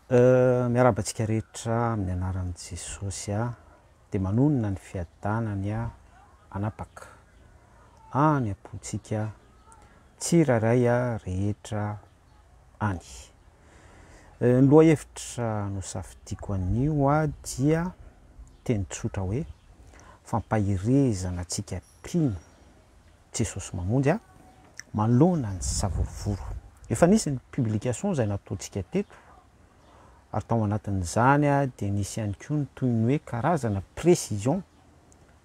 Miarabantsika rehetra amin'ny anaran'i Jesosy dia manonona ny fiadanany anapaka any ampontsika tsiraray rehetra any. Ny lohahevitra no safidiako an'io dia teny tsotra hoe fampahirezana antsika mpino Jesosy mamonjy manoloana ny savovoro. Efa nisy ny publication izay nataontsika teto ary tao anatin'izany dia nisy ihany koa ny toy ny hoe karazana précision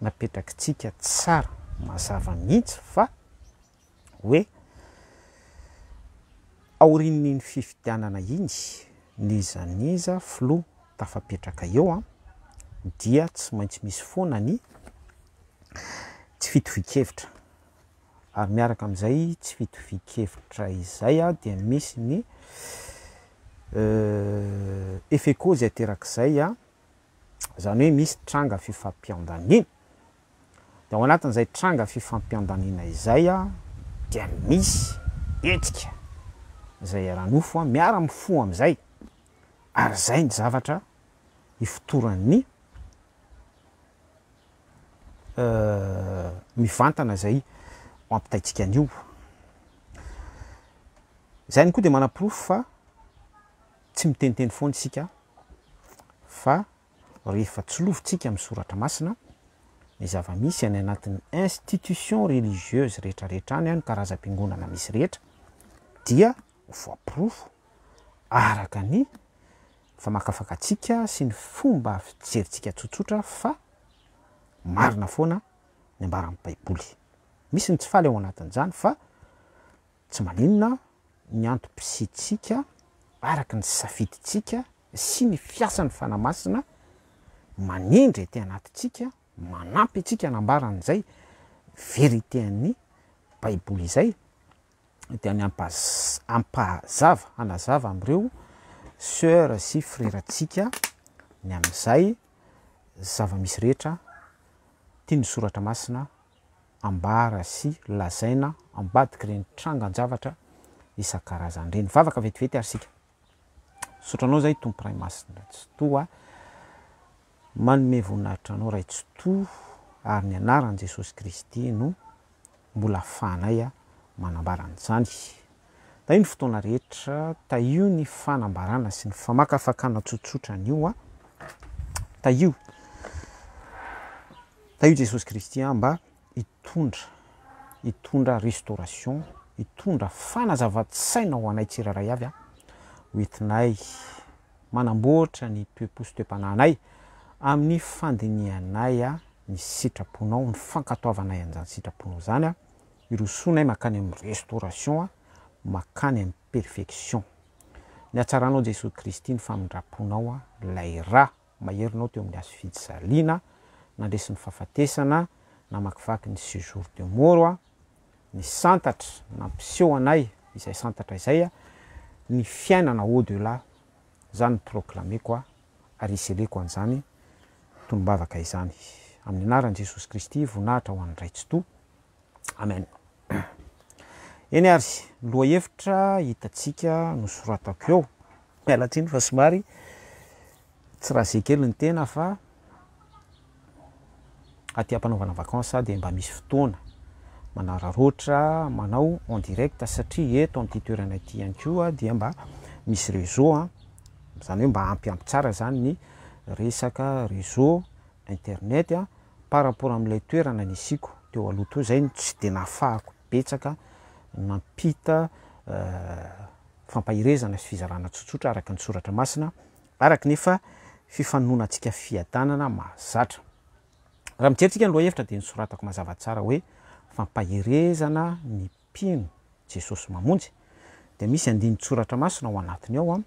napetrakitsika tsara mazava mihitsy fa hoe aorian'iny fifidianana iny nizaniza filoha tafapetraka eo dia tsy maintsy misy foana ny tsy fitovikevitra. Ary miaraka amin'izay tsy fitovikevitra izay dia misy ny effet cause aterak'izay zany hoe misy tranga fifampiandanina. Dia ao anatin'izay tranga fifampiandanina izay dia misy hetsika izay aranofo miara mifo amin'izay. Ary zay ny zavatra ifotoran'ny mivantana izay ampitaitsika an'io. Zay ny koa dia manam-pirofo fa tsy miteniteny foana isika fa rehefa tsilovintsika amin'ny soratra masina ny zava-misy any anatin'ny institution religieuse rehetrarehetra any ny karazam-piangonana misy rehetra dia voampirofo araka ny famakafakatsika sy ny fomba fijerintsika tsotsotra fa marina foana ny ambaran'ny baiboly. Misy ny tsy faly ao anatin'izany fa tsy maninona ny antom-pisiditsika araka ny safiditsika sy ny fiasan'ny fanamasina manindry ety anatitsika manampy atsika anambaran'izay veritean'ny baiboly izay dia ny ampahazava anazava amin'ireo sœur sy frèratsika ny amin'izay zava-misy rehetra tiany soratra masina ambara sy lazaina ambadiky ireny trangan-javatra isan-karazany reny. Vavaka vetivety ary sika sotranao zay tompo ray masina tsy toa manome voninahitra anao ray tsy toa ary ny anaran'i Jesosy Kristy no mbola ahafahanay manambara an'izany. Da io ny fotoana rehetra io ny fanambarana sy ny famakafakana tsotsotra an'io io Jesosy Kristy mba hitondra restauration, hitondra fanazava-tsaina ho anay tsiraray avy hoentinay manamboatra ny toe-po sy toe-panahinay amin'ny fandinihanay ny sitraponao, ny fankatoavanay an'izany sitraponao zany irosoanay makany amin'ny restauration, makany amin'ny perfection. Ny hatsaranao Jesosy Kristy ny famindraponao lay raha maherinao teo amin'ny hazo fijaliana nandresy ny fahafatesana namakivaky ny séjour de mort ny santatra nampiseho anay izay santatra izay ny fiainana au delà zany proclameko ary iseleko an'izany tonombavaka izany amin'ny anaran'i Jesosy Kristy voninahitra ho an'ny ray tsy toa. Amen. Eny ary lohahevitra hitatsika nosoratako eo mialatsiny fa somary tsy raha zay kely ny tena fa aty ampanaovana vakansa dia mba misy fotoana manararoatra manao en direct satria eto amin'ity toerana ity ihany koa dia mba misy réseau zany hoe mba ampiampy tsara zany ny resaka réseau internet par rapport amin'ilay toerana nisiko teo aloha teo zay tsy dia nahafahako betsaka nampita fampahirezana sy fizarana tsotsotra araka ny soratra masina araka nefa fifanonantsika fiadanana mahazatra. Raha mijeritsika ny lohahevitra dia nisoratako mazava tsara hoe fampahirezana ny mpino Jesosy mamonjy dia misy andiny soratra masina ao anatiny ao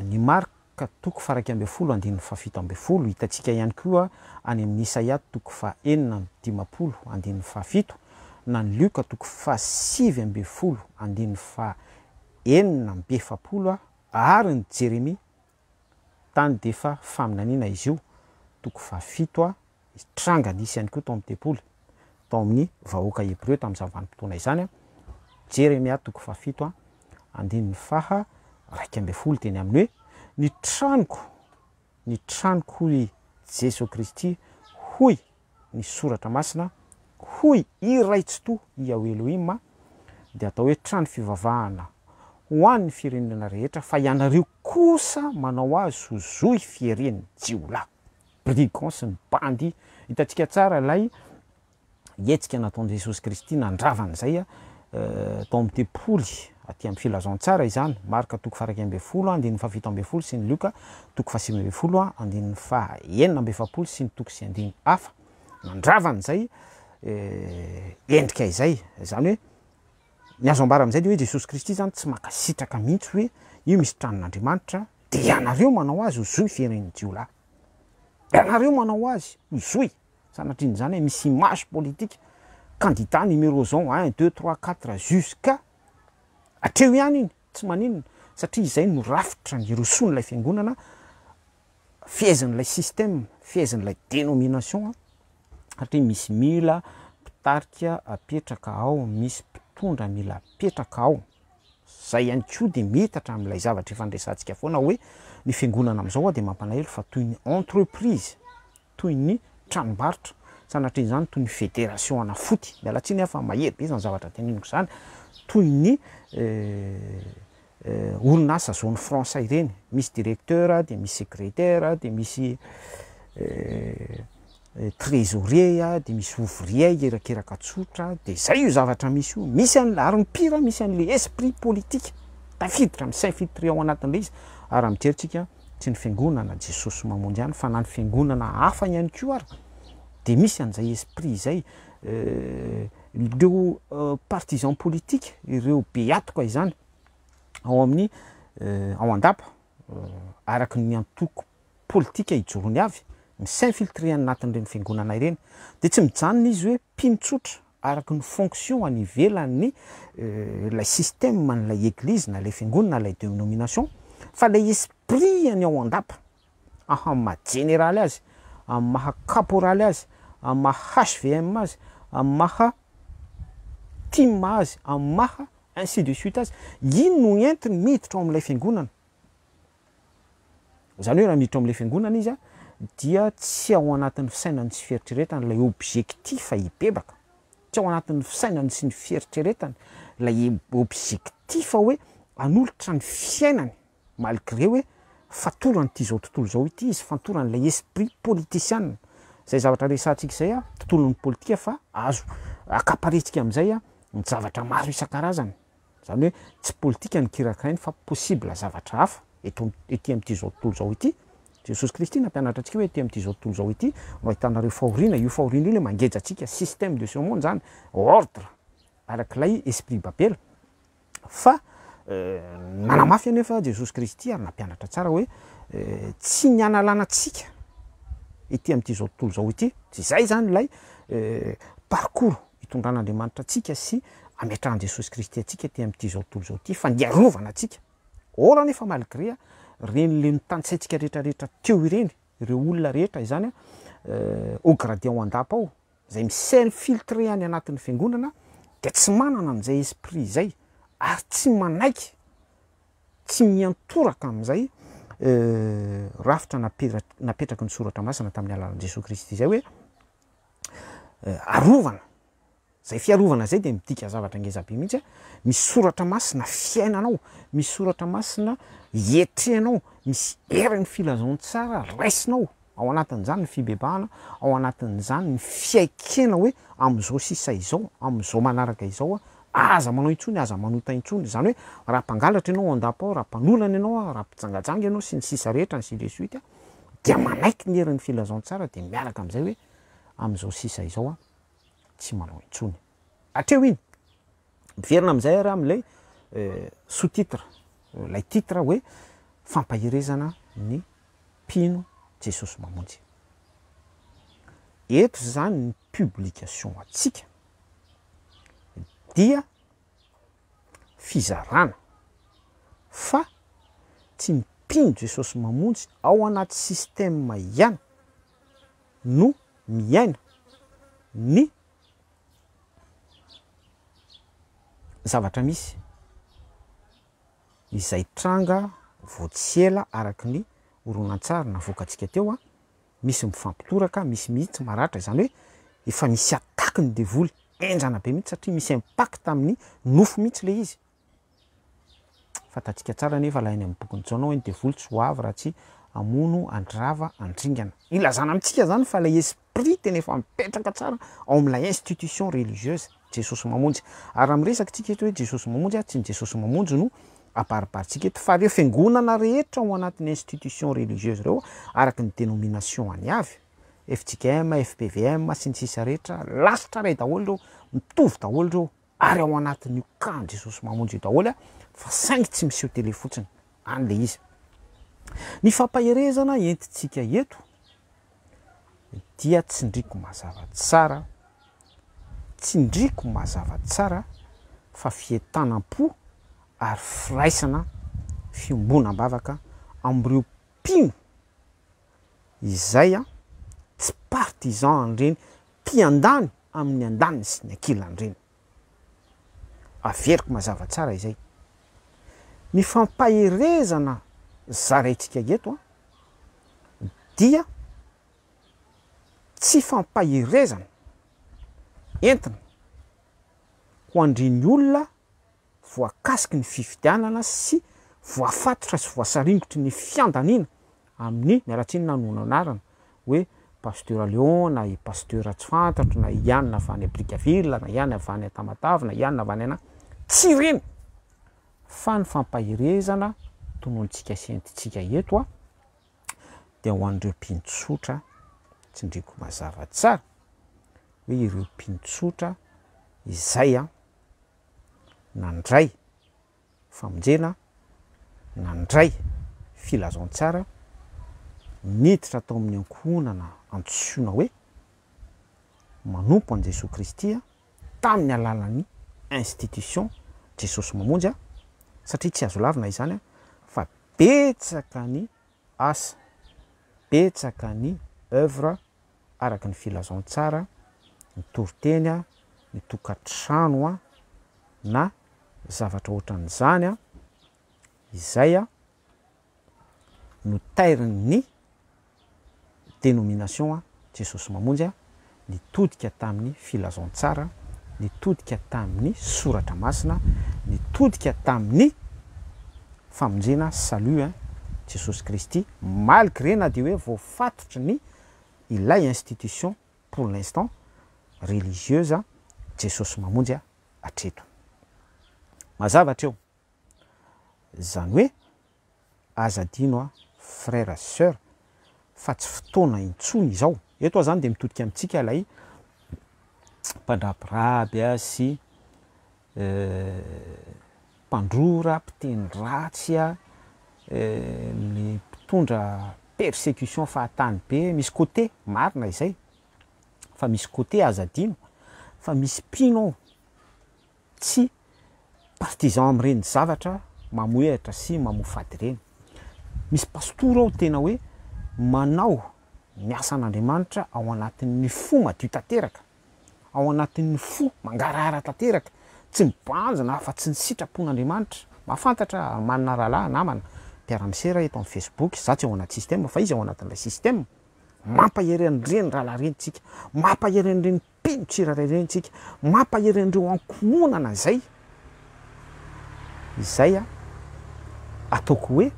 ny marka 2:17 hitatsika ihany koa any amin'ny Isaia 4:4-17 na ny Luka 7:7 ary ny Jeremia tany defa faminaniana izy io 7 tranga nisy ihany koa tao amin'ny tempoly tao amin'ny vahoaka Hebreo tamin'izany vanim-potoana izany Jeremia 7:7 andininy faha 1:12 teny amin'ny hoe ny tranoko hoy Jesosy Kristy, hoy ny soratra masina, hoy iraitsy to Yahweh Elohim, de atao hoe trano fivavahana ho an'ny firenena rehetra, fa ianareo kosa manao azy ho zohy fieren'ny jiolahy. Brigand sy ny bandy, hitantsika tsara lay hetsika nataon'i Jesosy Kristy nandravan'izay tao amin'ny tepoly aty amin'ny filazantsara izany. Marka toko faraky amby folo, andininy fafito amby folo, sy ny Luka toko fasimy amby folo, andininy faenina amby efapolo, sy ny toko sy andiny hafa. Nandravan'izay endrika izay, zany hoe ny azo ambara amin'izay de hoe Jesosy Kristy zany tsy makasitraka mihitsy hoe io misy tranon'Andriamanitra, de ianareo manao azy ho zohy firen'ny jiolahy. Ianareo manao azy ho zohy, sanatriny zany hoe misy image politique, candidat numéro 1, 2, 3, 4 jusqu'à atreo ihany iny, tsy maninona, satria izay no rafitra ny rosoan'ilay fiangonana, fihezan'ilay système, fihezan'ilay dénomination, satria misy mila mpitarika apetraka ao, misy mpitondra mila apetraka ao. Zay ihany koa de metatra amin'ilay zavatra efa andresantsika foana hoe ny fiangonana amin'izao de mampalahelo fa toy ny entreprise, toy ny tranombarotra, sanatria zany toy ny fédération ana foty, mialatsiny afa mahery be zany zavatra teniniko zany, toy ny orinasa zone franc ireny, misy directeur, de misy secrétaire, de misy trésorier, de misy ouvrier erakeraka tsotra, de zay io zavatra misy io, misy ary ny pire misy an'le esprit politique tafiditra s'infiltrer ao anatin'le izy. Ary amiteritsika tsy ny fiangonana Jesosy mamonjy ihany fa na ny fiangonana hafa ihany koa ary de misy an'izay esprit zay. Ireo partisan politique, ireo beatoka izany ao amin'ny ao andapa, araky ny antoko politika ijorony avy, s'infiltrer anatin'ireny fiangonana ireny, de tsy mijanona izy hoe mpinotsotra araky ny fonction any ivelan'ny lay système n'lay église na lay fiangonana lay dénomination, fa lay esprit any ao andapa, amin'ny maha généraly azy, amin'ny maha caporaly azy, amin'ny maha HVM azy, amin'ny maha team azy, amin'ny maha ainsi de suite azy, ino no entiny miditra ao amin'ilay fiangonana. Zany hoe raha miditra ao amin'ilay fiangonana izy dia tsy ao anatin'ny fisainany sy fieritreretany lay objectif hibebaka, tsy ao anatin'ny fisainany sy ny fieritreretany lay objectif hoe hanolotra ny fiainany, malgré hoe fatorany ty zao tontolo zao ity izy, fatorany lay esprit politicienne. Zay zavatra resantsika zay tontolon'ny politika fa azo akaparetsika amin'izay ny zavatra maro isan-karazany. Zany hoe tsy politika ny kirakirainy fa possible zavatra hafa ety amin'ity zao tontolo zao ity. Jesosy Kristy nampianatra antsika hoe ety amin'ity zao tontolo zao ity no ahitanareo fahoriana, io fahoriana io le mangeja antsika système de ce monde zany, ordre arak'ilay esprit babel. Fa nanamafy anefa Jesosy Kristy ary nampianatra tsara hoe tsy ny analanantsika ety amin'ity zao tontolo zao ity, tsy zay zany lay parcours hitondran'Andriamanitra atsika sy ametrahan'i Jesosy Kristy atsika ety amin'ity zao tontolo zao ity, fa ndiarovana atsika. Ora nefa malgré reny le mitantsaitsika rehetrarehetra teo ireny, ireo olona rehetra izany au gradé ao andapa ao, zay s'infiltrer any anatin'ny fiangonana, de tsy manana an'izay esprit zay, ary tsy manaiky, tsy miantoraka amin'izay rafitra napetraky ny soratra masina tamin'ny alalan'i Jesosy Kristy zay hoe arovana. Zay fiarovana zay de midika zavatra ngezabe mihitsy, misy soratra masina fiainanao, misy soratra masina hietrehanao, misy heriny filazantsara raisinao, ao anatin'izany ny fibebahana, ao anatin'izany ny fiaikena hoe am'izao sisa izao, am'izao manaraka izao aza manao intsony, aza manota intsony. Zany hoe raha mpangalatra ianao andapa ao, raha mpanolana ianao, raha mpijangajanga ianao sy ny sisa rehetra ainsi de suite, dia manaiky ny herin'ny filazantsara de miaraka amin'izay hoe am'izao sisa izao tsy manao intsony. Atreo iny miverina amin'izay raha amin'ilay sous-titre, lay titre hoe fampaherezana ny mpino Jesosy mamonjy. Eto zany ny publication atsika dia fizarana fa tsy mpino Jesosy mamonjy ao anaty système ihany no miaina ny zavatra misy izay tranga voatsela araky ny oronan-tsary navoakatsika teo a misy mifampitoraka misy mihitsy maratra zany hoe efa misy ataky ny devoly enjana be mihitsy satria misy impact amin'ny nofo mihitsy le izy fatatsika tsara nefa lainy amin'ny bokony tsaonao hoe ny devoly tsy ho avy raha tsy amono andrava andringana ilazana amitsika zany fa le esprit tena efa mipetraka tsara ao amin'ilay institution religieuse Jesosy mamonjy ary am'resaka tsika eto hoe Jesosy mamonjy tsy ny Jesosy mamonjy no apariparitsika eto fa reo fiangonana rehetra ao anatin'ny institution religieuse reo araky ny dénomination any avy FJKM, FPVM sy ny sisa rehetra lasitra ray daholo reo mitovy daholo reo ary ao anatin'io kan Jesosy mamonjy io daholo fa saingy tsy miseho tele fotsiny any le izy ny fampaherezana entitsika eto dia tsindriko mazava tsara tsindriko mazava tsara fa fietanam-po ary firaisana fiombonam-bavaka am'ireo mpino izay tsy partisan an'ireny mpiandany amin'ny andaniny sy ny ankilan'ireny averiko mazava tsara izay ny fampaherezana zaraintsika eto dia tsy fampaherezana entina ho andriny olona voakasiky ny fifidianana sy voafatotra sy voasaringotry ny fiandanina amin'ny miaratsiny nanona anarana hoe pasteur Léon na i pasteur tsy fantatro na ianina avy any Brickaville na ianina avy any Tamatave na ianina avy any tsy reny fa ny fampaherezana tonontsika sentitsika eto dia ho an'ireo mpintsotra tsindriko mazava tsara hoe ireo mpintsotra izay nandray famonjena nandray filazantsara miditra atao amin'ny ankohonana antsoina hoe manompo an Jesosy Kristy tamin'ny alalan'ny institution Jesosy mamonjy satria tsy azo lavina izany fa betsaka ny asa betsaka ny œuvre araky ny filazantsara ny toriteny ny tokantrano na zavatra ohatran'izany izay no tairin'ny dénomination Jesosy mamonjy nitodika tamin'ny filazantsara nitodika tamin'ny soratra masina nitodika tamin'ny famonjena salut Jesosy Kristy malgré na dia hoe voafatotry ny ilay institution pour l'instant religieuse Jesosy mamonjy atreto mazavatra eo zany hoe azadino frère sœur fa tsy fotoana intsony izao eto zany de mitodika amitsika lay mpandrapiraby sy mpandrora mpiteny ratsy ny mpitondra persécution fahatany be misy côté marina izay fa misy côté azadino fa misy mpino tsy partisan am'ireny zavatra mamoehatra sy mamofady reny misy pastora ao tena hoe manao ny asan'Andriamanitra ao anatin'ny fo madio tanteraka ao anatin'ny fo mangarahara tanteraka tsy mibanjina fa tsy ny sitrapon'Andriamanitra mahafantatra manana rahalahy namana mpiara-misera eto amin'ny Facebook za tsy ao anaty système fa izy ao anatin'ilay système mampaheren'ireny rahalahy reny tsika mampaheren'ireny mpino tsirairay reny tsika mampaheren'ireo ankomonana zay izay ataoko hoe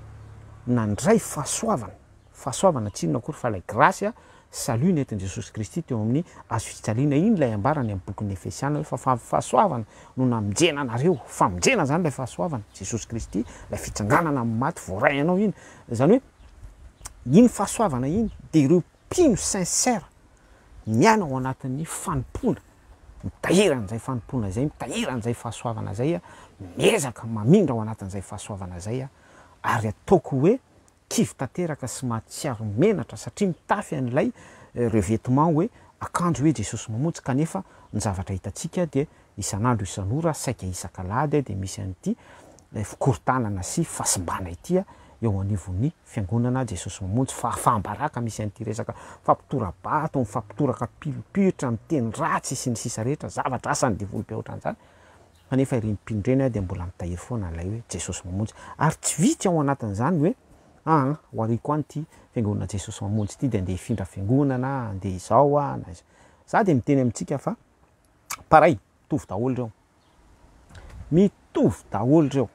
nandray fahasoavana tsinona akory fa lay grâce salut nentin' Jesosy Kristy teo amin'ny azo fitsaliana iny lay ambarany amin'ny bokin'ny Efesiana hoe fa fahasoavana no namonjena anareo famonjena zany lay fahasoavana Jesosy Kristy lay fitsanganana amin'ny maty voaray anao iny zany hoe iny fahasoavana iny de ireo mpino sincère miaina ao anatin'ny fanompona mitahira an'izay fanompona zay mitahira an'izay fahasoavana zay miezaka mamindra ao anatin'izay fahasoavana zay ary ataoko hoe kivy tanteraka sy mahatsiaro menatra satria mitafy an'ilay revêtement hoe akanjo hoe Jesosy mamonjy kanefa ny zavatra hitantsika de isan'andro isan'ora saika isan-kalady de misy an'ity fikorontanana sy fasimbana ity eo anivon'ny fiangonana Jesosy mamonjy fahambaraka misy an'ity resaka fampitora-bato mifampitoraka pilopiotra miteny ratsy sy ny sisa rehetra zavatra asan'ny devoly be ohatran'izany kanefa irym-pindreny de mbola mitahiry foana lay hoe Jesosy mamonjy ary tsy vitsy ao anatin'izany hoe ho ariko any ty fiangonana Jesosy mamonjy ty de andeha hifindra fiangonana andeha izao na za de miteny amintsika fa paray mitovy daholo reo mitovy daholo reo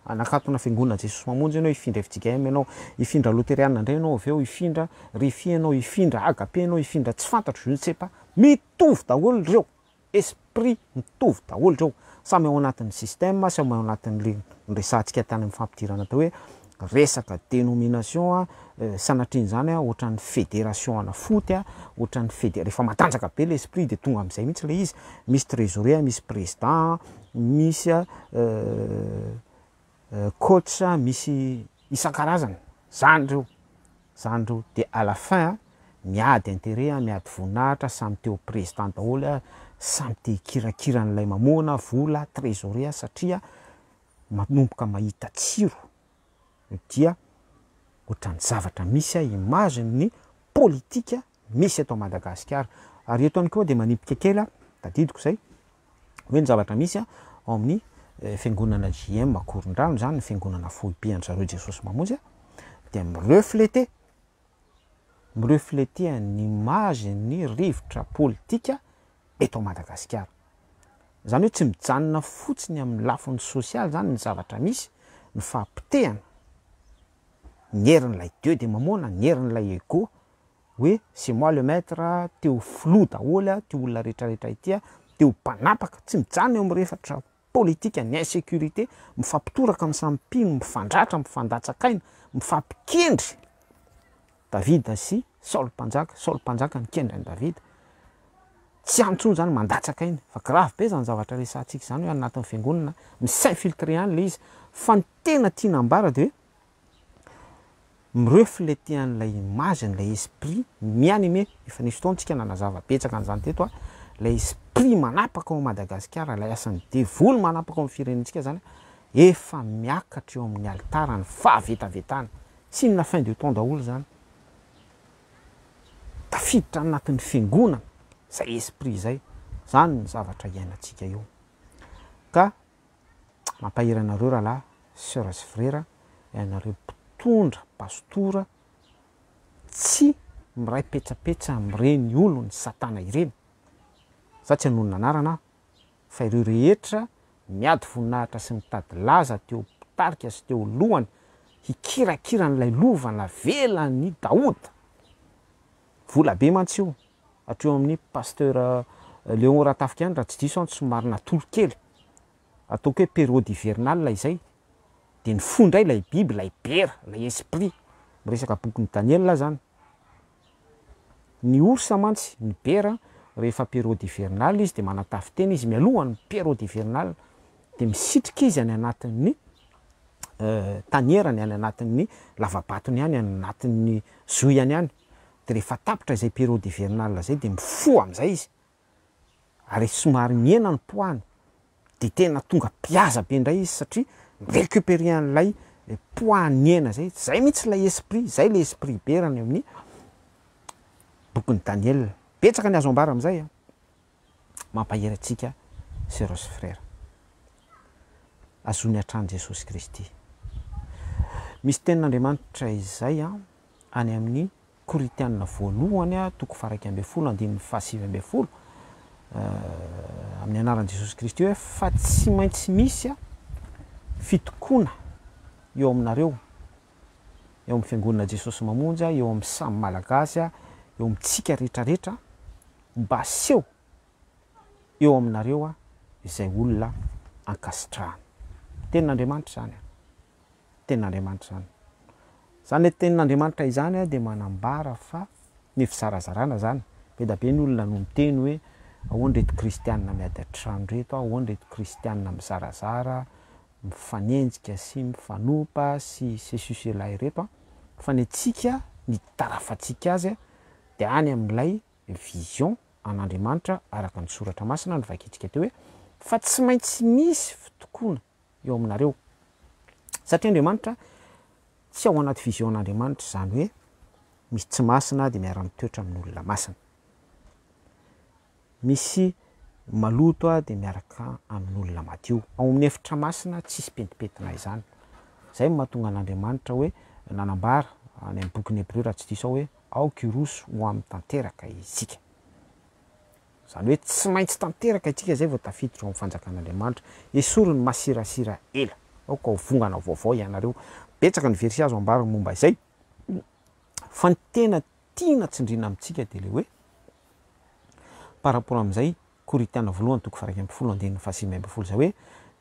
anakatona fiangonana Jesosy mamonjy ianao ifindra FJKM ianao ifindra loteriana indray ianao avy eo ifindra rify ianao ifindra agape ianao ifindra tsy fantatro je ne sais pas mitovy daholo reo esprit mitovy daholo reo samy ao anatin'ny système samy ao anatin'le resantsika tany amin'ny fampidirana atao hoe resaka dénomination sanatrin' zany ohatran'ny fédération ana foty ohatran'ny rehefa matanjaka be l'esprit de tonga am'izay mihitsy le izy misy trésorier misy président misy coach misy isan-karazany zany reo de à la fin miady intérêt miady voninahitra samy teo président daholo samy te kirakiran'ilay mamoana vola trésorier satria manomboka mahita tsiro dia ohatran'ny zavatra misy imageny politika misy eto Madagasikara ary eto any koa de manipika kely tadidiko zay hoe ny zavatra misy ao amin'ny fiangonana JM Korondrano zany ny fiangonana foibean'zareo Jesosy mamonjy de mireflete ny imageny rivotra politika eto Madagasikara zany hoe tsy mijanona fotsiny amin'ny lafiny sosialy zany ny zavatra misy ny fahampitehana ny herin'ilay Dieu de mamoana ny herin'ilay ego hoe c'est moi le maître teo flou daholo ty olona rehetrarehetra ity teo mpanapaka tsy mijanona eo amin'ny refatra politika ny insécurité mifampitoraka amin'ny samy mpino mifandratra mifandatsakaina mifampikendry Davida sy Saul mpanjaka nikendry any Davida tsy antsony zany mandatsakaina fa grave be zany zavatra resantsika zany hoe anatin'ny fiangonana misinfiltré any le izy fa ny tena tianambara de hoe mireflete an'ilay image n'ilay esprit mianime efa nisy fotoantsika nanazava betsaka an'izany teto lay esprit manapaka ao Madagasikara lay asan'ny devoly manapaka ao amin'ny firenentsika zany efa miakatra eo amin'ny altara ny fahavetavetana sy na fin de temps daholo zany tafiditra anatin'ny fiangonana zay esprit zany ny zavatra iainantsika io ka mampahiry anareo rahalahy sœur sy frère ianareo mpitondra pastora tsy miray petsapetra mireny olony satana ireny za tsy hanonona anarana fa ireo rehetra miady voninahitra sy mitady laza teo pitarika sy teo lohany hikirakiranyilay lovana velany Daoda vola be mantsy io hatreo amin'ny pasteur Léon Ratafikany raha tsy diso any somary natolo-kely ataoko hoe période hivernale izay de ny fondray lay biby lay bera lay esprit miresaka bokyny Daniel zany ny orsa mantsy ny bera rehefa période hivernale izy de manatafiteny izy mialohany période hivernale de misitrika izy any anatin'ny tanierany any anatin'ny lavabatony any anatin'ny zoyany any de rehefa tapitra izay période hivernale zay de mifo am'izay izy ary somary miena ny poany de tena tonga piaza be indray izy satria récupérer an'ilay poany ena zay mihitsy lay esprit zay le esprit berany amin'ny bokyny Daniel betsaka ny azo ambara am'izay mampahery atsika sœur sy frère azony hatrany Jesosy Kristy misy tenin'Andriamanitra izay any amin'ny Koritianina voalohany toko faraky amby folo andininy fahasivy amby folo amin'ny anaran'i Jesosy Kristy hoe fa tsy maintsy misy fitokoana eo aminareo eo amin'ny fiangonana Jesosy mamonjy eo amin'ny samy malagasy eo amintsika rehetrarehetra mba aseho eo aminareo izay olona ankasitrahana tenin'Andriamanitra zany tenin'Andriamanitra zany tenin'Andriamanitra izany de manambara fa ny fizarazarana zany be da be ny olona no miteny hoe ahoana reto kristianina miady an-trano reto ahoana reto kristianina mizarazara mifanenjika sy mifanopa sy sesuselahy reto fa ny atsika ny tarafatsika azy de any amin'ilay vision an'Andriamanitra araka ny soratra masina ny vakitsika teo hoe fa tsy maintsy misy fitokoana eo aminareo satria Andriamanitra tsy ao anaty vision an'Andriamanitra zany hoe misy tsy masina de miara-mitoetra amin'ny olona masina misy maloto a de miaraka amin'olona madio ao amin'ny efitra masina tsisy petipetina izany zay mahatonga an'Andriamanitra hoe nanambara any amin'ny boky ny Hébreu raha tsy diso hoe aoka iroso ho amin'ny tanteraka isika zany hoe tsy maintsy tanteraka itsika zay vao tafiditra ao amin'ny fanjakan'Andriamanitra esorony masirasira ela aoka ho vongana vaovao ianareo betsaka ny versia azo ambariny momba izay fa ny tena tiana tsindrina amintsika de le hoe par rapport amin'izay Koritiana voalohany toko faha 1 andininy faha 5 zay hoe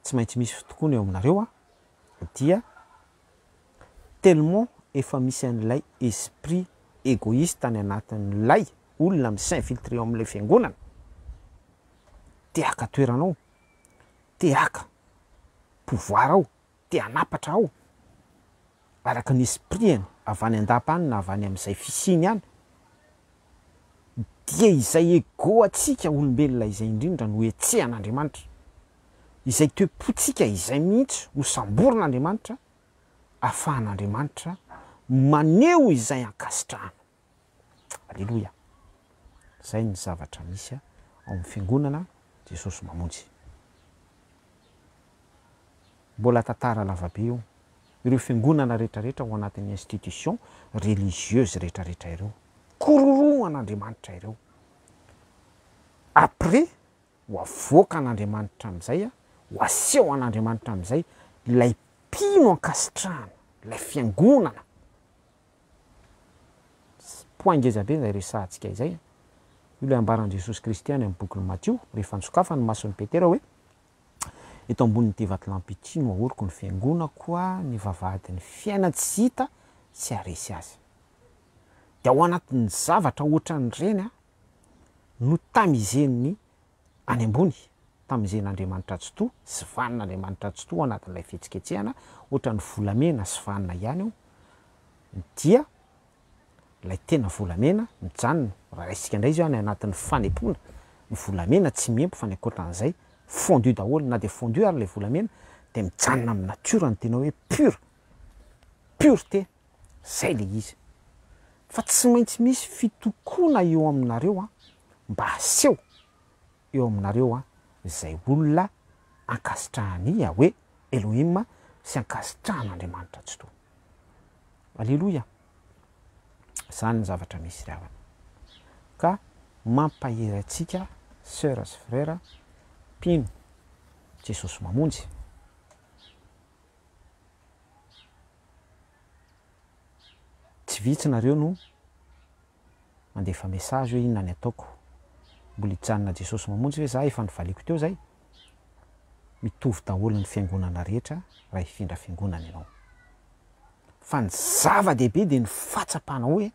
tsy maintsy misy fitokoana eo aminareo a dia tellement efa misy an'ilay esprit égoïste any anatin'ilay olona misinfiltré ao amin'ilay fiangonana te haka toeranao te haka pouvoir ao te hanapatra ao araka ny esprity avy any andapa any na avy any amin'izay fisiny any dia izay ego atsika olombelona izay indrindra no etsehan'Andriamanitra izay toe-potsika izay mihitsy no samborin'Andriamanitra ahafahan'Andriamanitra maneo izay ankasitrahana alleloia zay ny zavatra misy ao amin'ny fiangonana Jesosy mamonjy mbola tantara lavabe io ireo fiangonana rehetrarehetra ho anatin'ny institution religieuse rehetrarehetra ireo kororoan'Andriamanitra ireo après ho avoaka an'Andriamanitra amin'izay ho aseho an'Andriamanitra amin'izay lay mpino ankasitrahana lay fiangonana poingezabe zay resahantsika izay io ilay ambaran'i Jesosy Kristy any amin'ny bokyny Matthieu rehefa nisokafany mason'ny Petera hoe eto ambonin'ny tevatolampity no ahoriko ny fiangonako a ny vavahadin'ny fiaina tsy hita sy aresy azy de ao anatin'ny zavatra ohatran'ireny a no tamizen'ny any ambony tamizen'Andriamanitra tsy to sy vanin'Andriamanitra tsy to anatin'ilay fihetsiketsehana ohatran'ny volamena sy vanina ihany io dia lay tena volamena mijanona raha raisika indray izy any anatin'ny fanepona ny volamena tsy miempo fa ny akoatran'izay fondu daholo na de fondu ary lay volamena de mijanona amin'ny natiora ny tena hoe pure pureté zay le izy fa tsy maintsy misy fitokoana eo aminareo a mba haseho eo aminareo a zay olona ankasitrahany hoe Elohim sy ankasitrahan'Andriamanitra tsy to alleloia zany ny zavatra misy ravana ka mampahery atsika sœur sy frère mpino Jesosy mamonjy tsy vitsy nareo no mandefa message hoe inona ny ataoko mbola hijanona Jesosy mamonjy hoe za efa nivaliko teo zay mitovy daholo ny fiangonana rehetra raha hifindra fiangonana ianao fa ny zava-dehibe de ny fatsapana hoe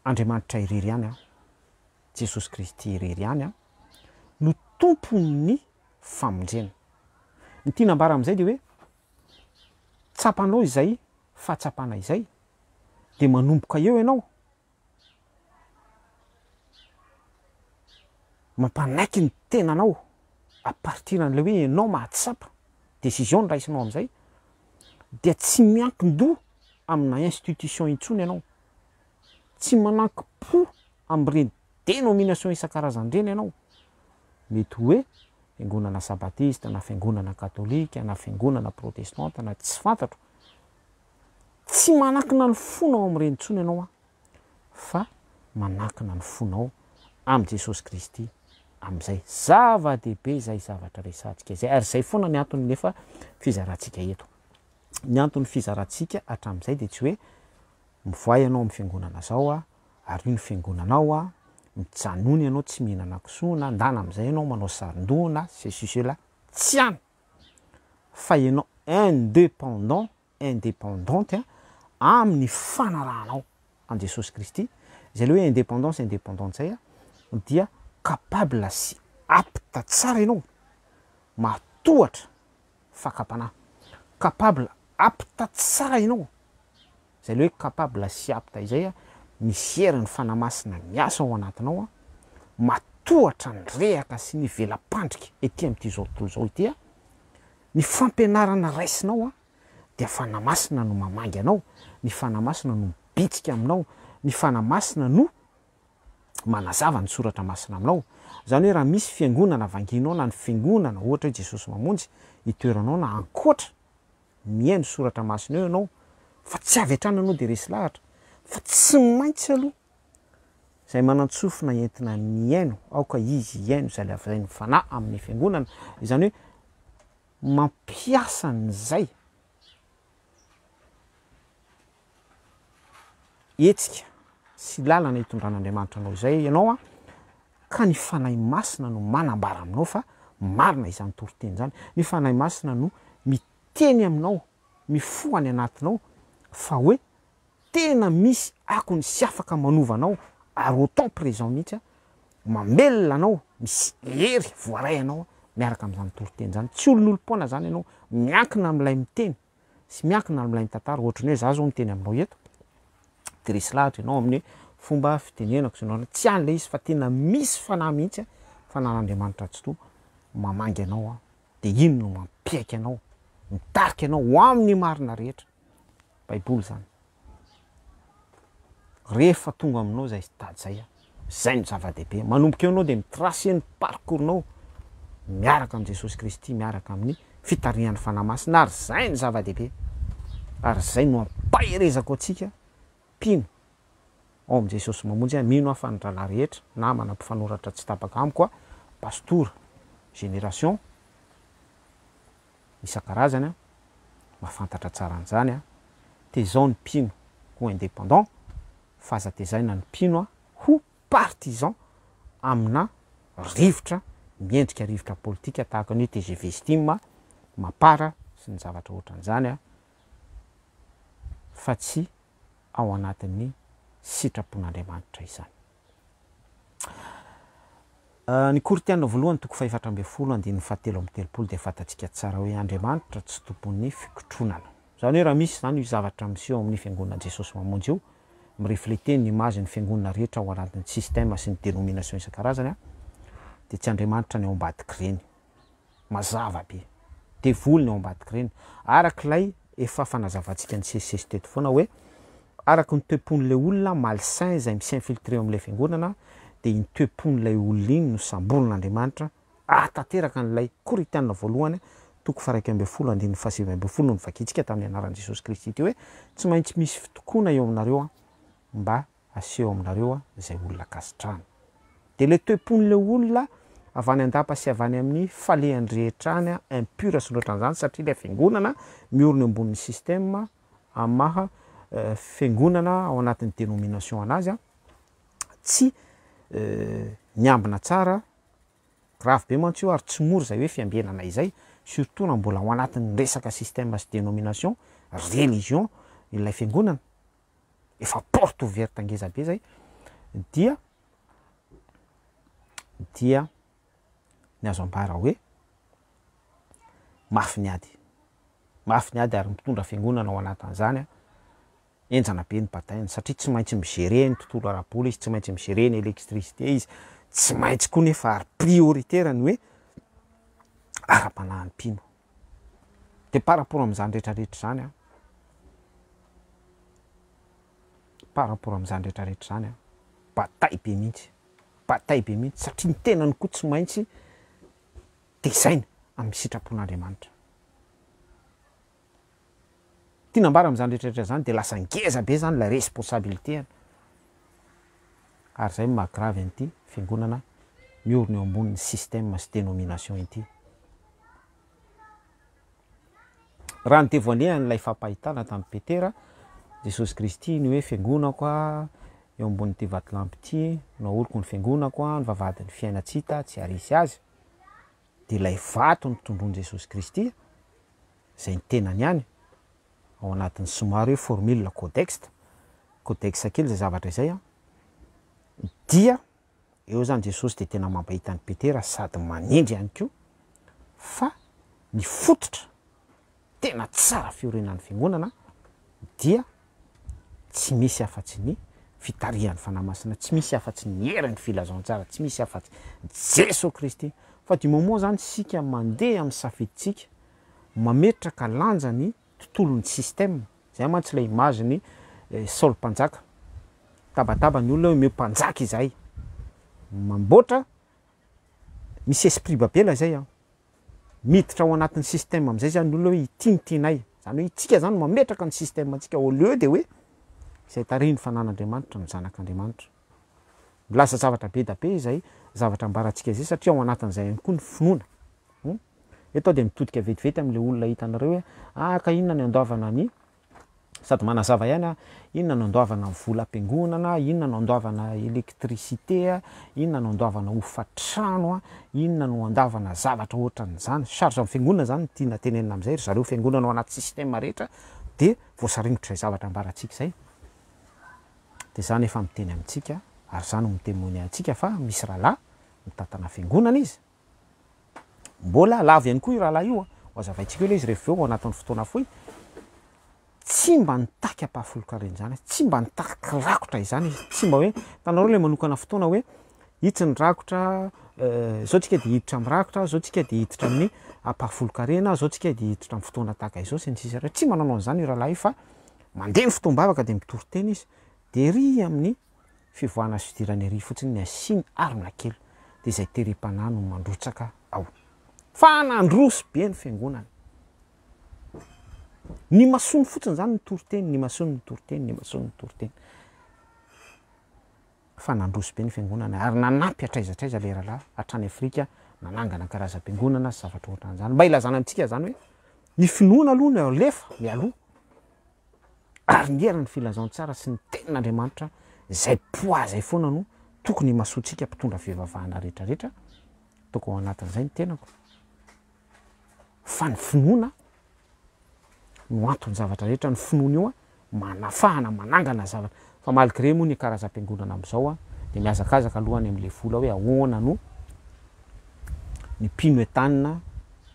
Andriamanitra irery ihany a Jesosy Kristy irery ihany a no tompon'ny famonjena ny tiana ambara amin'izay de hoe tsapanao izay fahatsapana izay de manomboka eo ianao mampanaiky ny tenanao a partir an'le hoe ianao mahatsapa décision nyraisinao amin'izay dia tsy miankin-doha amina institution intsony ianao tsy mananki-po amin'ireny dénomination isan-karazany reny ianao mety hoe fiangonana sabatista na fiangonana katolika na fiangonana protestante na tsy fantatro tsy manakina ny fonao amin'ireny intsony ianao a fa manakina ny fonao amin'i Jesosy Kristy amin'izay zava-dehibe zay zavatra resantsika zay ary zay foana ny antony nefa fizarantsika eto ny antony fizarantsika hatramin'izay de tsy hoe mivoay ianao amin'ny fiangonana zao a ary io ny fiangonanao a mijanony ianao tsy mihinana kisoa na ndana amin'izay ianao manao sarin-doha ceci cela tsy any fa ianao indépendante amin'ny fanarahanao an Jesosy Kristy zay le hoe indépendance indépendante zay a dia capable sy apta tsara ianao matohatra fakapana capable apta tsara ianao zay le hoe capable sy apta izay a misy heriny fanamasina miasa ao anatinao a matohatra ny rehaka sy ny velam-pandrika ety amin'ity zao tontolo zao ity a ny fampianarana raisinao a dia fanamasina no mamangy anao ny fanamasina no bitsika aminao ny fanamasina no manazava ny soratra masina aminao. Zany hoe raha misy fiangonana vanginao na ny fiangonana ohatra hoe Jesosy mamonjy itoeranao na ankoatra mihaino soratra masina eo ianao fa tsy avy hatrany anao de resy lahatra fa tsy maintsy aloha zay manantsofina entina miaino aoka izy iaino zay le avy fanahy amin'ny fiangonana izany hoe mampiasa n'izay etsika sy lalana hitondran'Andriamanitra anao izay ianao a ka ny fanahy masina no manambara aminao fa marina izany toriteny zany. Ny fanahy masina no miteny aminao mifohany anatinao fa hoe tena misy akony sy afaka manovanao ary au temps présent mihitsy mamelona anao misy hery voaray anao miaraka amin'izany toriteny zany. Tsy olon'olom-poana zany ianao miankina amin'ilay miteny sy miankina amin'ilay mitantara ohatrany hoe za zao miteny aminao eto de resy lahatra ianao amin'ny fomba fitenenako sy nanao tsy an'le izy fa tena misy fanahy mihitsy fanan'Andriamanitra tsy to mamangy anao de ino no mampiaiky anao mitarika anao ho amin'ny marina rehetra. Baiboly zany. Rehefa tonga aminao zay stady zay zay no zava-dehibe manomboka eo anao de mitracé ny parcours-nao miaraka amin'i Jesosy Kristy miaraka amin'ny fitarihan'ny fanahy masina ary zay ny zava-dehibe ary zay no ampahirezako atsika mpino ao amin'i Jesosy mamonjy mino aho fa ny ralahy rehetra na manam-pifanoratra tsy tapaka amiko pastora génération isan-karazany mahafantatra tsara an'izany tezao ny mpino ho indépendant fahazatezaina ny mpino ho partisan amina rivotra miendrika rivotra politika tahaka ny TGV Stim mapara sy ny zavatra ohatran'izany fa tsy ao anatin'ny sitrapon'Andriamanitra izany. Ny Koritiana voalohany toko 4:7 de fatatsika tsara hoe Andriamanitra tsy tompon'ny fikotronana. Zany hoe raha misy zany io zavatra miseho amin'ny fiangonana Jesosy mamonjy io mireflete ny image ny fiangonana rehetra ao anatin'ny système sy ny dénomination isan-karazany de tsy Andriamanitra ny ao ambadiky reny mazava be de voly ny ao ambadiky reny arak'ilay efa fanazavantsika ny sesisesy teto foana hoe araky ny toepon'le olona malsain izay misinfiltré amin'ilay fiangonana de iny toepon'ilay olona iny no sambolon'Andriamanitra atateraka an'ilay Koritiana voalohany toko 1:7 no vakitsika tamin'ny anaran'i Jesosy Kristy teo hoe tsy maintsy misy fitokoana eo aminareo mba aseho aminareo izay olona kasitrana. De le toepon'le olona avy any andapa sy avy any amin'ny falehany rehetrany impura sy loatran'izany satria ilay fiangonana miorona ambonin'ny système amaha fiangonana ao anatin'ny dénomination anazy tsy miambina tsara grave be mantsy io ary tsy mora zay hoe fiambenana izay surtout na mbola ao anatin'ny resaka système sy dénomination religion ilay fiangonana efa porte ouverte angeza be zay dia ny azo ambara hoe mafy niady ary mitondra fiangonana ao anatin'izany enjana be ny batainy satria tsy maintsy migérer ny tontolo ara-bola izy tsy maintsy migérer ny électricité izy tsy maintsy koa nefa ary prioritaire ny hoe ara-panahin'ny mpino de par rapport amin'izany rehetrarehetra zany bataille be mihitsy satria ny tenany koa tsy maintsy tezaina amin'ny sitrapon'Andriamanitra. Tiana ambara amin'izany rehetrarehetra zany de lasa ngeza be zany la responsabilité ary zay mahagravy an'ity fiangonana miorona eo ambonin'ny système sy dénomination ity. Raha ny tevoanehan'ilay fampahitana tamin'ny Petera Jesosy Kristy ny hoe fiangonako eo ambonin'ity vatolampy ity no oloko ny fiangonako ny vavadin'ny fiainatsita tsy harisy azy de ilay vato ny tondron'i Jesosy Kristy zay ny tenany ihany ao anatin'ny somary hoe formule codex kely zay zavatra izay dia eo zany Jesosy de tena mampahita ny Petera sady manindry ihany koa fa ny fototra tena tsara fiorenan'ny fiangonana dia tsy misy afatsy ny fitarihan'ny fanahy masina tsy misy afatsy ny heriny filazantsara tsy misy afatsy Jesosy Kristy fa du moment zany sika mandeha amin'ny safiditsika mametraka lanjany tontolon'ny système zay mantsy ilay image ny Saul mpanjaka tabataba ny olona hoe meo mpanjaka izay mamboatra misy esprit babela zay a miditra ao anatin'ny système am'izay zany olo hoe itinitinay zany hoe itsika zany mametraka ny système antsika au lieu de hoe zay tariny fanan'andriamanitra ny zanak'andriamanitra milasa zavatra be da be zay zavatra ambaratsika zay satria ao anatin'izay ihany koa ny finoana eto de mitodika vetivety am'le olona hitanareo hoe ka inona ny andoavana ny sady manazava ihany a inona no andoavana ny vola am-piangonana inona no andoavana électricité inona no andoavana hofatrano inona no andavana zavatra ohatran'zany charge amin'ny fiangonana zany tiana tenenina am'izay ry zareo fiangonana ao anaty système rehetra de voasaringotra zay zavatra ambaratsika zay de zany efa miteny amintsika ary zany mitemony antsika fa misy rahalahy mitantana fiangonana izy mbola lava ihany koa io rahalahy io hoazavaintsika hoe le izy rehefa eo ao anatin'ny fotoana foy tsy mba nitaky ampahafolokareny zany tsy mba nitaky rakotra izany izy tsy mba hoe tanareo le manokana fotoana hoe hitsy ny rakotra zao tsika de hiditra amin'ny rakotra zao tsika de hiditra amin'ny ampahafolokarena zao tsika de hiditra amin'ny fotoana tahaka izao sy ny sisa reo tsy mananao an'izany io rahalahy io fa mandeha ny fotoam-bavaka de mitory-tena izy de ry amin'ny fivoahana sy fidirany ery fotsiny ny asiny arina kely de zay terim-panahy no mandrotsaka ao fa nandroso be ny fiangonana ny masony fotsiny zany nytory-teny ny masony nytory-teny ny masony nytory-teny fa nandroso be ny fiangonana ary nanampy atraizatraiza le rahalahy hatrany Afrika nanangana karazam-piangonana sy zavatra ohatran'izany mba ilazana antsika zany hoe ny finoana aloha ny alefa mialoha ary ny erany filazantsara sy ny tenin'Andriamanitra zay poids zay foana no tokony masotsika mpitondra fivavahana rehetrarehetra toko ao anatin'izay ny tenako fa ny finoana no antony zavatra rehetra ny finoana io manafahana manangana zavatra fa malgré moa ny karazam-piangonana am'izao de miazakazaka alohany am'le vola hoe ahoana no ny pino etanina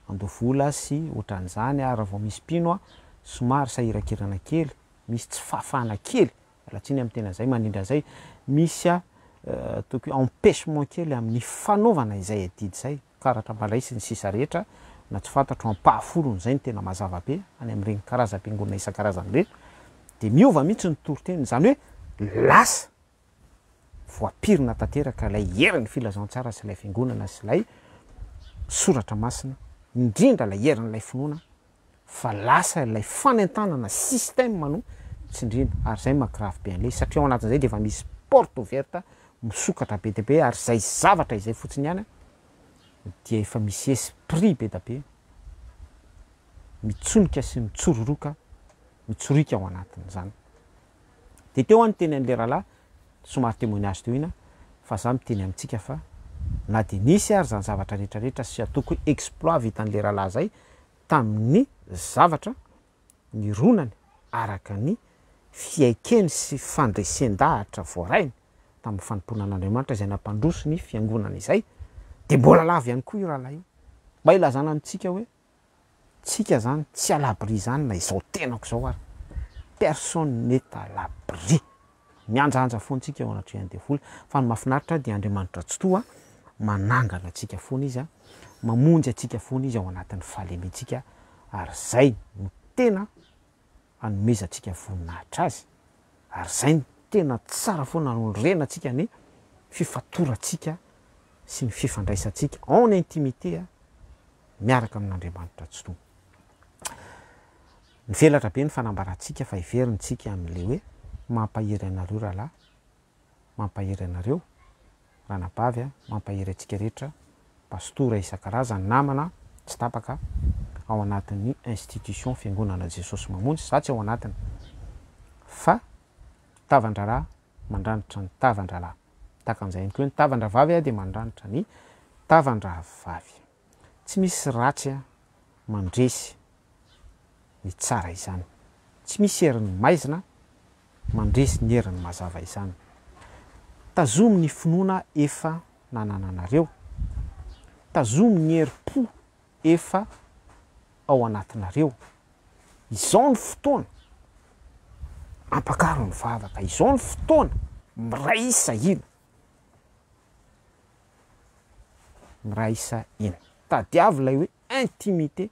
andovola sy ohatran'izany ary vao misy pino somary sahirakirana kely misy tsy fahafahana kely alatsiny amin'ny tena zay manindra zay misy toko empêchement kely amin'ny fanaovana izay adidy zay karatra mbalaisy ny sisa rehetra na tsy fantatro ampahafolony zay ny tena mazava be any am'regny karazam-piangonana isan-karazany rehetra de miova mihitsy ny tory-teny zany hoe lasa voapirina tanteraka ilay heriny filazantsara sy ilay fiangonana sy ilay soratra masina indrindra ilay herin'ilay finoana fa lasa ilay fanentanana système no tsindrina ary zay makirafy be an'le satria ao anatin'izay de efa misy porte ouverte misokatra be de be ary zay zavatra izay fotsiny ihany dia efa misy esprit be da be mitsonika sy mitsororoka mitsorika ao anatin'izany de teo any teny an'le rahalahy somary témoignage teo ina fa za miteny amintsika fa na de nisy ary zany zavatra rehetrarehetra sy atoko hoe exploit vitan'le rahalahy zay tamin'ny zavatra ny ronany araka ny fiaikeny sy fandresen-dahatra voarainy tamin'ny fanomponan'Andriamanitra izay nampandroso ny fiangonana izay de mbola lava ihany koa io rahalahy io mba ilazana amintsika hoe tsika zany tsy à l'abri zany na izao tenako zao ary personne n'est à l'abri mianjaanja foantsika eo anatrehany devoly fa ny mahafinaritra dia Andriamanitra tsy toa manangana atsika foana izy mamonjy atsika foana izy ao anatin'ny fahalemetsika ary zay no tena anomezatsika voninahitra azy ary zay ny tena tsara foana nolorena atsika ny fifatoratsika sy ny fifandraisatsika en intimité miaraka amin'Andriamanitra tsy toa ny velatra be ny fanambaratsika fa iverintsika amin'le hoe mampahery anareo rahalahy mampahery anareo ranabavy mampahery atsika rehetra pastora isan-karazany namana tsy tapaka ao anatin'ny institution fiangonana Jesosy mamonjy za tsy ao anatiny fa tavandralahy mandranitra ny tavandralahy takan'izay ihany koa ny tavandravavy de mandranitra ny tavandravavy tsy misy ratsy mandresy ny tsara izany tsy misy herin'ny maizina mandresy ny herin'ny mazava izany tazomy ny finoana efa nanananareo tazomy ny herim-po efa ao anatinareo izao ny fotoana ampakaro ny vavaka izao ny fotoana miraisa ina miraisa ina tadiavy lay hoe intimité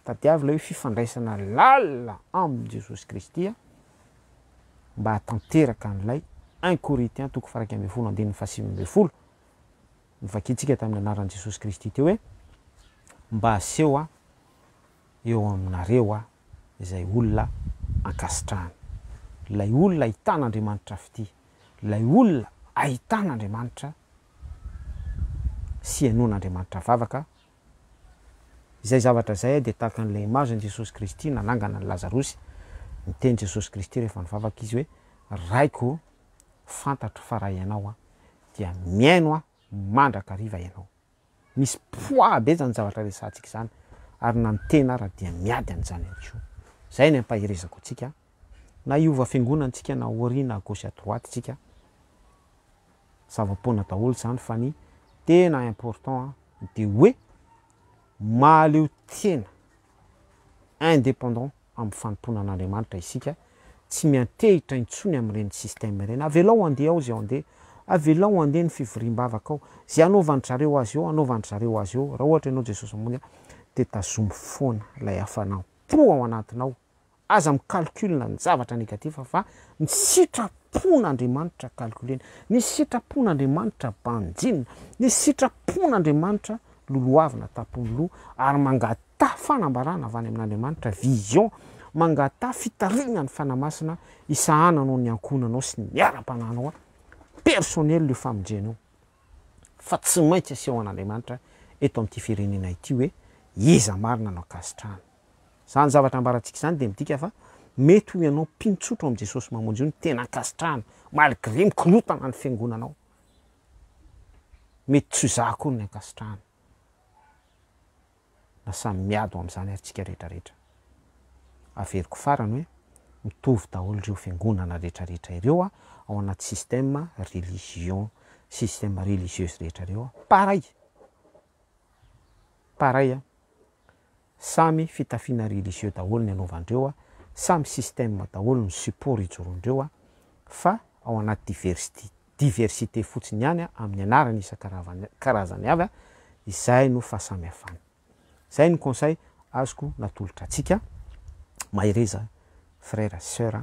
tadiavy lay hoe fifandraisana lalina aminy Jesosy Kristy mba hatanteraka an'ilay 1 Corinthiens toko 1:10 fahasivy ambin'ny folo nivakitsika tamin'ny anaran'i Jesosy Kristy teo hoe mba aseho eo aminareo izay olona ankasitrahana, lay olona ahitan'Andriamanitra fity, lay olona ahitan'Andriamanitra sy hainoan'Andriamanitra vavaka. Izay zavatra zay dia tahaka an'ilay image Jesosy Kristy nanangana ny Lazarosy. Niteny Jesosy Kristy rehefa nivavaka izy hoe raiko fantatro fa raha ianao dia miaino mandrakariva ianao. Misy poids be zany zavatra resantsika zany ary na mitena ara dia miady an'izany ihany. Zay ny ampahirezako antsika na iova fiangonantsika na oriana à gauche à droite tsika zava-poana daholo zany fa ny tena important de hoe mahaleo tena indépendant amin'ny fanompona an'Andriamanitra isika, tsy miantehitra intsony amin'ireny système ireny. Avelao andeha ao zay andeha, avelao andeha ny fivoriam-bavaka ao, zay anaovan'ny zareo azy eo, anaovan'ny zareo azy eo. Raha ohatra ianao Jesosy mamonjy dia tazomy foana lay hafanam-po ao anatinao. Aza mikalkulina ny zavatra negativa fa ny sitrapon'Andriamanitra kalkulena, ny sitrapon'Andriamanitra banjina, ny sitrapon'Andriamanitra loloavina tapony loha ary mangata fanambarana avy any amin'Andriamanitra vision, mangata fitariana ny fanamasina isahananao ny ankonanao sy ny miara-pananao personnel le famonjenao fa tsy maintsy aseho an'Andriamanitra eto amin'ity firenena ity hoe iza marina no akasitrahana. Zany zavatra ambarantsika zany dia midika fa mety ho ianao mpintsotro amin'i Jesosy mamonjy io ny tena akasitrahana malgré mikorotana ny fiangonanao, mety tsy zako ny akasitrahana. Na samy miado amin'izany aritsika rehetrarehetra. Averiko farany hoe mitovy daholo ireo fiangonana rehetrarehetra ireo ao anaty système religion, système religieuse rehetra ireo pareil samy fitafiana religieux daholo ny anaovandreo samy système daholo ny support ijorondreo fa ao anaty diversité fotsiny ihany amin'ny anarany isan-karazany avy izay no fahasamihafana. Zay ny conseil azoko natolotra atsika mahireza frère sœur,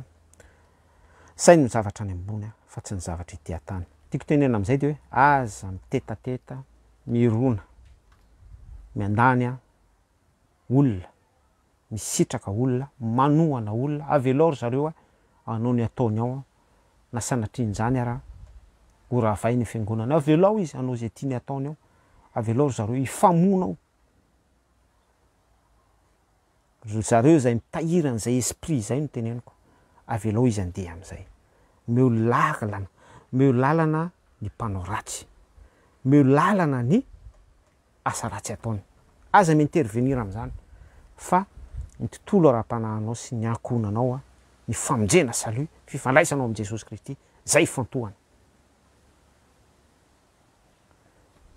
sainy ny zavatra any ambony fa tsy ny zavatra ety an-tany. Tiako tenena amin'izay dia hoe aza mitetateta, mirona, miandany olona, misitraka olona, manohana olona, avelao ry zareo anao ny ataony ao na sanatrian'izany ara ho rahavay ny fiangonana, avelao izy anao zay tiany ataony ao, avelao ry zareo hifamonao. Zareo zay mitahirana zay esprit zay no teneniko, avelao izy andeha amin'izay. Meo lalana ny mpanao ratsy, meo lalana ny asa ratsy ataony. Aza mi-intervenir amin'izany fa ny tontolo ara-panahinao sy ny ankonanao ny famonjena salut, fifandraisanao amin'i Jesosy Kristy, zay fantohana.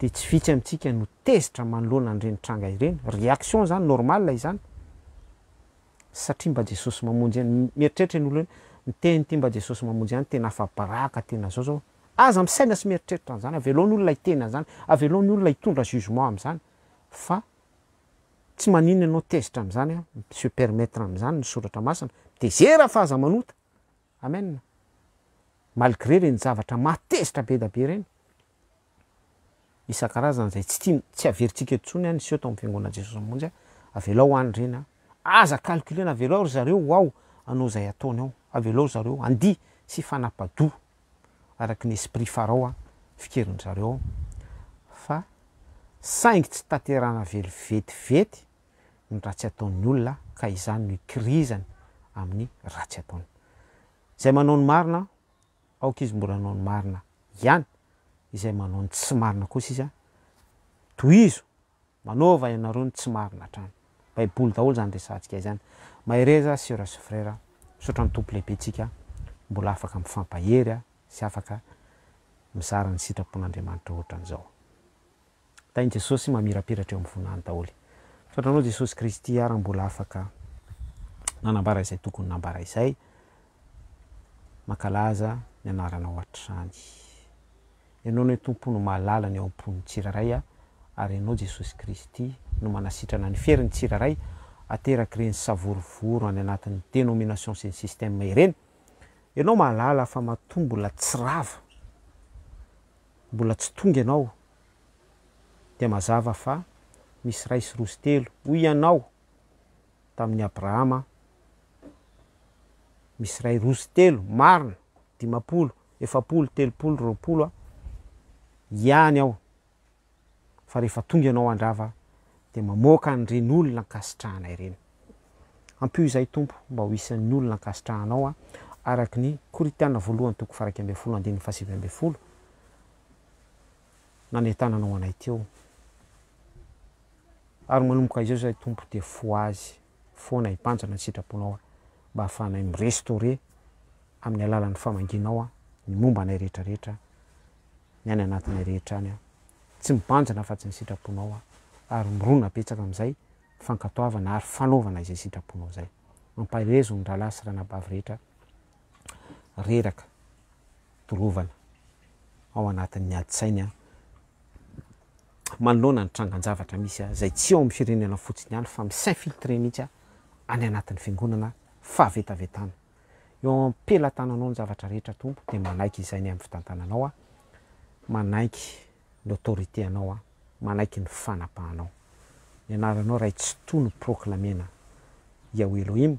Dia tsy vitsy amintsika no tezitra manoloana an'ireny tranga ireny, réaction zany normal izany. Satria mba Jesosy mamonjy any, mieritreritra ny olona miteny ty mba Jesosy mamonjy any tena afa-baraka, tena zao aza misaina sy mieritreritra an'izany, avelao ny olona hitena an'izany, avelao ny olona hitondra jugement amin'izany, fa tsy manino ianao tezitra amin'izany se permettre amin'izany ny soratra masina dia zera fahaza manota. Amen. Malgré reny zavatra matezitra be da be reny isan-karazany zay tsy averintsika etsony any sy eto amin'ny fiangonana Jesosy mamonjy, avelao any reny aza calculena, avelao ry zareo ao anao zay ataony ao, avelao ry zareo andia sy fanapa-doha araky ny esprit farao fikerin'ny zareo ao, fa saingy tsy taterana vetivety ny ratsy ataon'ny olona ka izany no ikirizany amin'ny ratsy ataony. Izay manao ny marina aoka izy mbola manao ny marina ihany, izay manao ny tsy marina kosa izy tohizo manaova ianareo ny tsy marina hatrany. Baiboly daholo zany resantsika izany. Mahireza sœur sy frère, misaotra ny tompo lehibe tsika mbola afaka mifampahery sy afaka mizara ny sitrapon'Andriamanitra ohatran'izao. Tainy Jesosy mamirapiratra eo amin'ny vonany daholo. Misaotranao Jesosy Kristy ary mbola afaka nanambara izay tokony nambara izay, mankalaza ny anaranao hatrany. Ianao ny tompo no mahalala ny ao am-pon'ny tsiraray ary ianao Jesosy Kristy no manasitrana ny ferin'ny tsiraray ateraky reny savorovoro any anatin'ny dénomination sy ny système ireny. Ianao mahalala fa matoa mbola tsy rava, mbola tsy tonga ianao dia mazava fa misy ray sy roa sy telo hoy ianao tamin'ny Abrahama misy ray roa sy telo marina 50, 70, 80, 20 ihany aho fa rehefa tonga ianao andrava dia mamoaka an'ireny olona ankasitrahanay ireny. Ampio izay tompo mba ho isan'ny olona ankasitrahanao araky ny Korintana voalohany 1:7-20 nanentananao anay teo. Ary manomboka izao izay tompo dia fo azy foana hipanjana ny sitraponao mba hahafahanay mirestaurer amin'ny alalan'ny famanginao ny momba anay rehetrarehetra ny any anatinay rehetra any tsy mibanjana fa tsy ny sitraponao ary mirona betsaka amin'izay fankatoavana ary fanaovana izay sitraponao zay. Mampahirezo ny rahalahy sy ranabavy rehetra reraka tolovana ao anatin'ny adi-tsainy manoloana ny trangan-javatra misy zay tsy ao amin'ny firenena fotsiny ihany fa misinfiltre mihitsy any anatin'ny fiangonana fahavetavetana. Eo am-pelatananao ny zavatra rehetra tompo dia manaiky izay ny amin'ny fitantananao manaiky l'autorité anao manaiky ny fanapahanao. Ny anaranao ray tsy tony proclamena Yahweh Elohim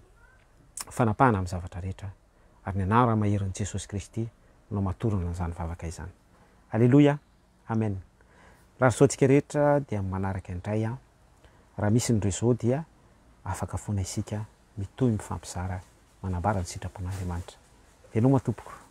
fanapahana amin'ny zavatra rehetra ary ny anara maherin' Jesosy Kristy no matorana an'izany vavaka izany. Alleluia, amen. Raha soatsika rehetra dia manaraka indray raha misy ny réseau dia afaka foana isika mitohy mifampizara manambara ny sitrapon'Andriamanitra. Veloma tompoko.